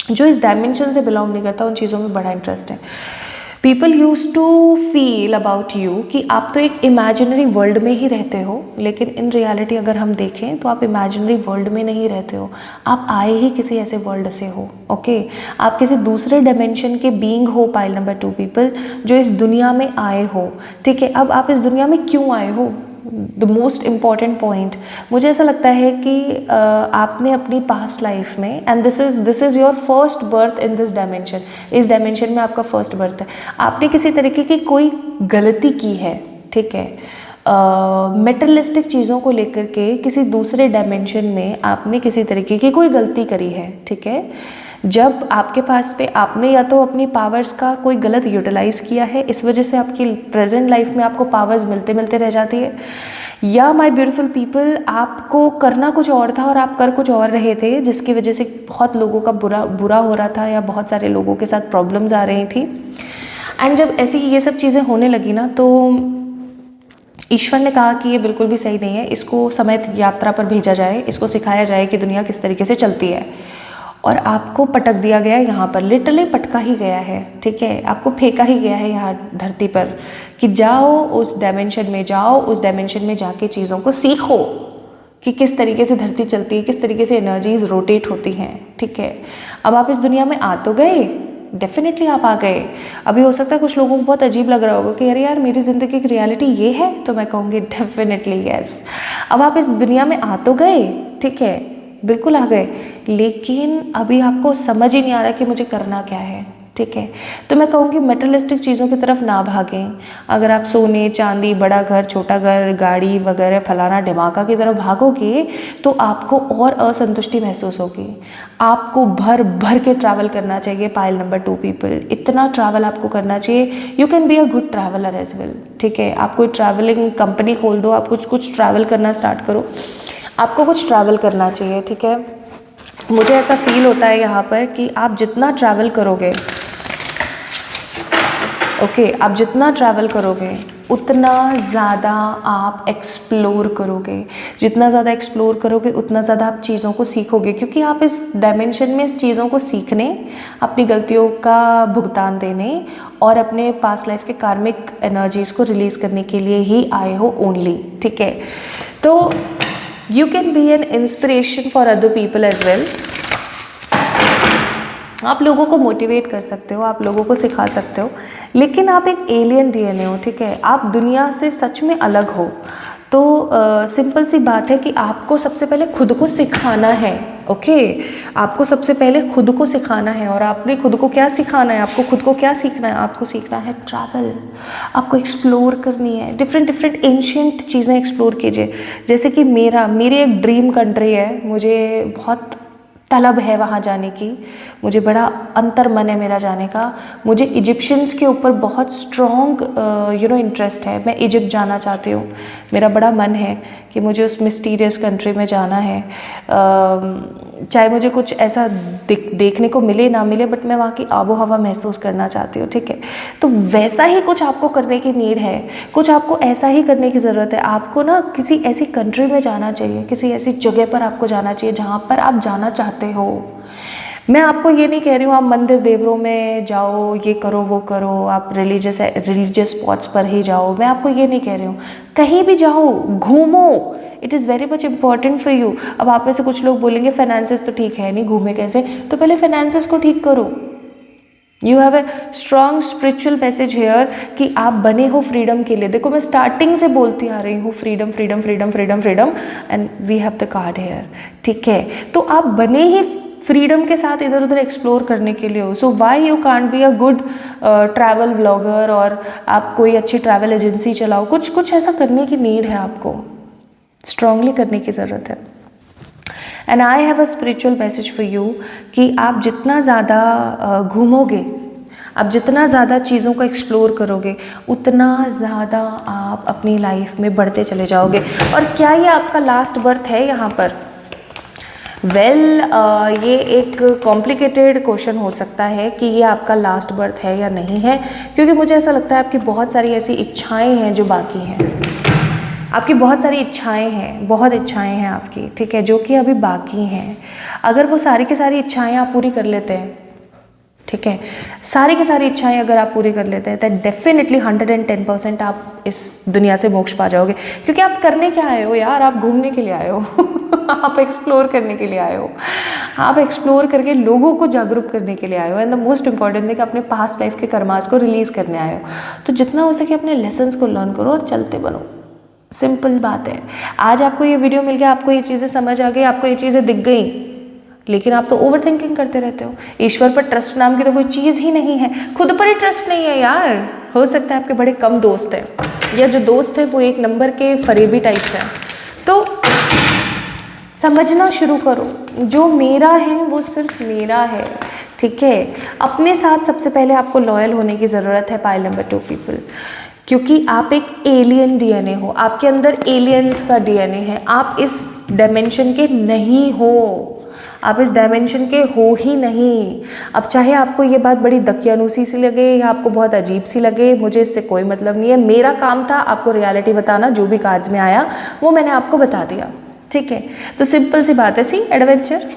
जो इस डायमेंशन से बिलोंग नहीं करता उन चीज़ों में बड़ा इंटरेस्ट है। People use to feel about you कि आप तो एक इमेजिनरी वर्ल्ड में ही रहते हो, लेकिन इन रियलिटी अगर हम देखें तो आप इमेजिनरी वर्ल्ड में नहीं रहते हो, आप आए ही किसी ऐसे वर्ल्ड से हो। ओके आप किसी दूसरे डायमेंशन के बीइंग हो। पाइल नंबर 2 पीपल जो इस दुनिया में आए हो, ठीक है। अब आप इस दुनिया में क्यों आए हो, द मोस्ट इम्पॉर्टेंट पॉइंट, मुझे ऐसा लगता है कि आपने अपनी पास्ट लाइफ में, and this is your first birth in this dimension, इस डायमेंशन में आपका फर्स्ट बर्थ है, आपने किसी तरीके की कोई गलती की है, ठीक है, मेटलिस्टिक चीज़ों को लेकर के किसी दूसरे डायमेंशन में आपने किसी तरीके की कोई गलती करी है, ठीक है। जब आपके पास पे आपने या तो अपनी पावर्स का कोई गलत यूटिलाइज़ किया है, इस वजह से आपकी प्रेजेंट लाइफ में आपको पावर्स मिलते मिलते रह जाती है, या माय ब्यूटीफुल पीपल आपको करना कुछ और था और आप कर कुछ और रहे थे जिसकी वजह से बहुत लोगों का बुरा हो रहा था या बहुत सारे लोगों के साथ प्रॉब्लम्स आ रही थी। एंड जब ऐसी ये सब चीज़ें होने लगी ना तो ईश्वर ने कहा कि ये बिल्कुल भी सही नहीं है, इसको समय यात्रा पर भेजा जाए, इसको सिखाया जाए कि दुनिया किस तरीके से चलती है। और आपको पटक दिया गया है यहाँ पर, लिटरली पटका ही गया है, ठीक है, आपको फेंका ही गया है यहाँ धरती पर कि जाओ उस डायमेंशन में, जाओ उस डायमेंशन में जाके चीज़ों को सीखो कि किस तरीके से धरती चलती है, किस तरीके से एनर्जीज रोटेट होती हैं, ठीक है। अब आप इस दुनिया में आ तो गए, डेफिनेटली आप आ गए। अभी हो सकता है कुछ लोगों को बहुत अजीब लग रहा होगा कि अरे यार मेरी ज़िंदगी की रियलिटी ये है, तो मैं कहूँगी डेफिनेटली यस। अब आप इस दुनिया में आ तो गए, ठीक है, बिल्कुल आ गए, लेकिन अभी आपको समझ ही नहीं आ रहा कि मुझे करना क्या है, ठीक है। तो मैं कहूँगी मेटलिस्टिक चीज़ों की तरफ ना भागें। अगर आप सोने चांदी, बड़ा घर, छोटा घर, गाड़ी वगैरह फलाना ढिमाका की तरफ भागोगे तो आपको और असंतुष्टि महसूस होगी। आपको भर भर के ट्रैवल करना चाहिए। पाइल नंबर 2 पीपल, इतना ट्रैवल आपको करना चाहिए। You can be a good traveller as well, ठीक है। आप कोई ट्रैवलिंग कंपनी खोल दो, आप कुछ ट्रैवल करना स्टार्ट करो, आपको कुछ ट्रैवल करना चाहिए, ठीक है। मुझे ऐसा फील होता है यहाँ पर कि आप जितना ट्रैवल करोगे, ओके, आप जितना ट्रैवल करोगे उतना ज़्यादा आप एक्सप्लोर करोगे, जितना ज़्यादा एक्सप्लोर करोगे उतना ज़्यादा आप चीज़ों को सीखोगे, क्योंकि आप इस डायमेंशन में इस चीज़ों को सीखने, अपनी गलतियों का भुगतान देने और अपने पास्ट लाइफ के कार्मिक एनर्जीज़ को रिलीज़ करने के लिए ही आए हो ओनली, ठीक है। तो you can be an inspiration for other people as well, आप लोगों को मोटिवेट कर सकते हो, आप लोगों को सिखा सकते हो, लेकिन आप एक एलियन डीएनए हो, ठीक है। आप दुनिया से सच में अलग हो। तो सिंपल सी बात है कि आपको सबसे पहले खुद को सिखाना है, ओके। आपको सबसे पहले खुद को सिखाना है। और आपने खुद को क्या सिखाना है, आपको खुद को क्या सीखना है? आपको सीखना है ट्रैवल, आपको एक्सप्लोर करनी है, डिफरेंट डिफरेंट एंशियंट चीज़ें एक्सप्लोर कीजिए। जैसे कि मेरी एक ड्रीम कंट्री है, मुझे बहुत तलब है वहाँ जाने की, मुझे बड़ा अंतर मन है मेरा जाने का। मुझे इजिप्शियंस के ऊपर बहुत स्ट्रॉन्ग इंटरेस्ट है, मैं इजिप्ट जाना चाहती हूँ। मेरा बड़ा मन है कि मुझे उस मिस्टीरियस कंट्री में जाना है। चाहे मुझे कुछ ऐसा देखने को मिले ना मिले, बट मैं वहाँ की आबो हवा महसूस करना चाहती हूँ, ठीक है। तो वैसा ही कुछ आपको करने की नीड है, कुछ आपको ऐसा ही करने की ज़रूरत है। आपको ना किसी ऐसी कंट्री में जाना चाहिए, किसी ऐसी जगह पर आपको जाना चाहिए जहाँ पर आप जाना चाहते हो। मैं आपको ये नहीं कह रही हूँ आप मंदिर देवरों में जाओ, ये करो वो करो, आप रिलीजियस स्पॉट्स पर ही जाओ, मैं आपको ये नहीं कह रही हूँ। कहीं भी जाओ, घूमो, it is very much important for you. अब आप में से कुछ लोग बोलेंगे फाइनेंसेस तो ठीक है नहीं, घूमे कैसे? तो पहले फाइनेंसेस को ठीक करो। You have a strong spiritual message hair कि आप बने हो फ्रीडम के लिए। देखो मैं स्टार्टिंग से बोलती आ रही हूँ freedom freedom freedom freedom freedom, and we have the card here, ठीक है। तो आप बने ही फ्रीडम के साथ इधर उधर एक्सप्लोर करने के लिए हो। So why you can't be a good travel vlogger, और आप कोई अच्छी ट्रैवल एजेंसी चलाओ। कुछ कुछ ऐसा करने की नीड है, आपको स्ट्रांगली करने की ज़रूरत है। And I have a spiritual message for you कि आप जितना ज़्यादा घूमोगे, आप जितना ज़्यादा चीज़ों को एक्सप्लोर करोगे, उतना ज़्यादा आप अपनी लाइफ में बढ़ते चले जाओगे। और क्या ये आपका लास्ट बर्थ है यहाँ पर? ये एक कॉम्प्लिकेटेड क्वेश्चन हो सकता है कि ये आपका लास्ट बर्थ है या नहीं है, क्योंकि मुझे ऐसा लगता है आपकी बहुत सारी ऐसी इच्छाएं हैं जो बाकी हैं। आपकी बहुत सारी इच्छाएं हैं, बहुत इच्छाएं हैं आपकी, ठीक है, जो कि अभी बाकी हैं। अगर वो सारी की सारी इच्छाएं आप पूरी कर लेते हैं, ठीक है, सारी की सारी इच्छाएं अगर आप पूरी कर लेते हैं, तो डेफिनेटली 110% आप इस दुनिया से मोक्ष पा जाओगे। क्योंकि आप करने क्या आए हो यार? आप घूमने के लिए आए हो आप एक्सप्लोर करने के लिए आए हो, आप एक्सप्लोर करके लोगों को जागरूक करने के लिए आए हो, एंड द मोस्ट इंपॉर्टेंट है कि अपने पास्ट लाइफ के कर्मास को रिलीज़ करने आए हो। तो जितना हो सके अपने लेसन्स को लर्न करो और चलते बनो। सिंपल बात है। आज आपको ये वीडियो मिल गया, आपको ये चीज़ें समझ आ गई, आपको ये चीज़ें दिख गई, लेकिन आप तो ओवर थिंकिंग करते रहते हो। ईश्वर पर ट्रस्ट नाम की तो कोई चीज़ ही नहीं है, खुद पर ही ट्रस्ट नहीं है यार। हो सकता है आपके बड़े कम दोस्त हैं, या जो दोस्त है वो एक नंबर के फरेबी टाइप्स हैं। तो समझना शुरू करो, जो मेरा है वो सिर्फ मेरा है, ठीक है। अपने साथ सबसे पहले आपको लॉयल होने की ज़रूरत है, पाइल नंबर 2 पीपल, क्योंकि आप एक एलियन डीएनए हो, आपके अंदर एलियंस का डीएनए है। आप इस डायमेंशन के नहीं हो, आप इस डायमेंशन के हो ही नहीं। अब चाहे आपको ये बात बड़ी दकियानूसी सी लगे या आपको बहुत अजीब सी लगे, मुझे इससे कोई मतलब नहीं है। मेरा काम था आपको रियलिटी बताना, जो भी कार्ड्स में आया वो मैंने आपको बता दिया, ठीक है। तो सिंपल सी बात है, सी एडवेंचर।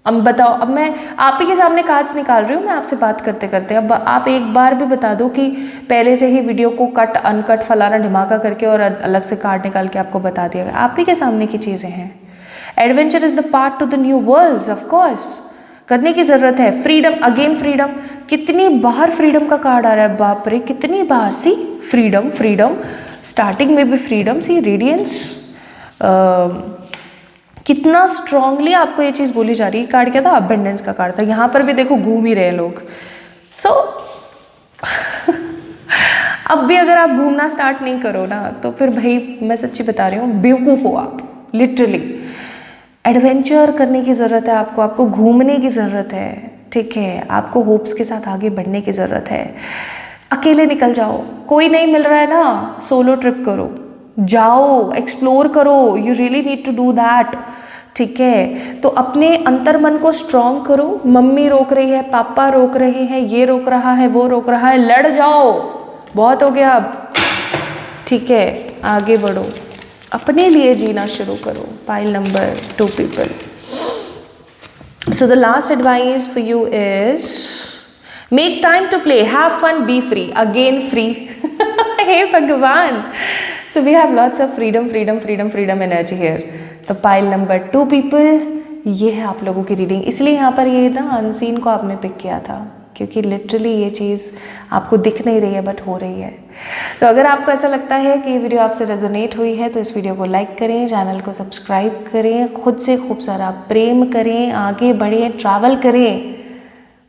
अब बताओ, अब मैं आप ही के सामने कार्ड्स निकाल रही हूँ, मैं आपसे बात करते करते। अब आप एक बार भी बता दो कि पहले से ही वीडियो को कट अनकट फलाना ढिमाका करके और अलग से कार्ड निकाल के आपको बता दिया गया। आप ही के सामने की चीज़ें हैं। Adventure is the part to the new worlds, of course करने की ज़रूरत है। फ्रीडम, अगेन फ्रीडम, कितनी बार फ्रीडम का कार्ड आ रहा है, बाप रे कितनी बार। सी फ्रीडम फ्रीडम, स्टार्टिंग में भी फ्रीडम, सी रेडियंस, कितना स्ट्रांगली आपको ये चीज़ बोली जा रही है। कार्ड क्या था? अबंडेंस का कार्ड था। यहाँ पर भी देखो घूम ही रहे हैं लोग। सो अब भी अगर आप घूमना स्टार्ट नहीं करो ना, तो फिर भाई मैं सच्ची बता रही हूँ, बेवकूफ़ हो आप, लिटरली। एडवेंचर करने की ज़रूरत है आपको, आपको घूमने की ज़रूरत है, ठीक है। आपको होप्स के साथ आगे बढ़ने की ज़रूरत है। अकेले निकल जाओ, कोई नहीं मिल रहा है ना, सोलो ट्रिप करो, जाओ एक्सप्लोर करो, you really need to do that, ठीक है। तो अपने अंतर मन को स्ट्रॉन्ग करो। मम्मी रोक रही है, पापा रोक रहे हैं, ये रोक रहा है, वो रोक रहा है, लड़ जाओ, बहुत हो गया अब, ठीक है। आगे बढ़ो, अपने लिए जीना शुरू करो। Pile number 2 people. So the last advice for you is make time to play, have fun, be free, again free हे भगवान। So we have lots of freedom freedom freedom freedom energy here. तो pile number 2 people, ये है आप लोगों की reading. इसलिए यहाँ पर ये ना अनसीन को आपने पिक किया था, क्योंकि लिटरली ये चीज़ आपको दिख नहीं रही है बट हो रही है। तो अगर आपको ऐसा लगता है कि ये वीडियो आपसे रेजोनेट हुई है तो इस वीडियो को लाइक करें, चैनल को सब्सक्राइब करें, खुद से खूब सारा प्रेम करें, आगे बढ़ें, ट्रैवल करें।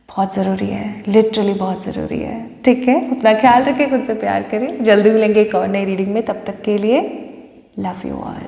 बहुत ज़रूरी है, लिटरली बहुत ज़रूरी है। ठीक है, अपना ख्याल रखें, खुद से प्यार करें। जल्दी मिलेंगे एक और नई रीडिंग में, तब तक के लिए लव यू ऑल।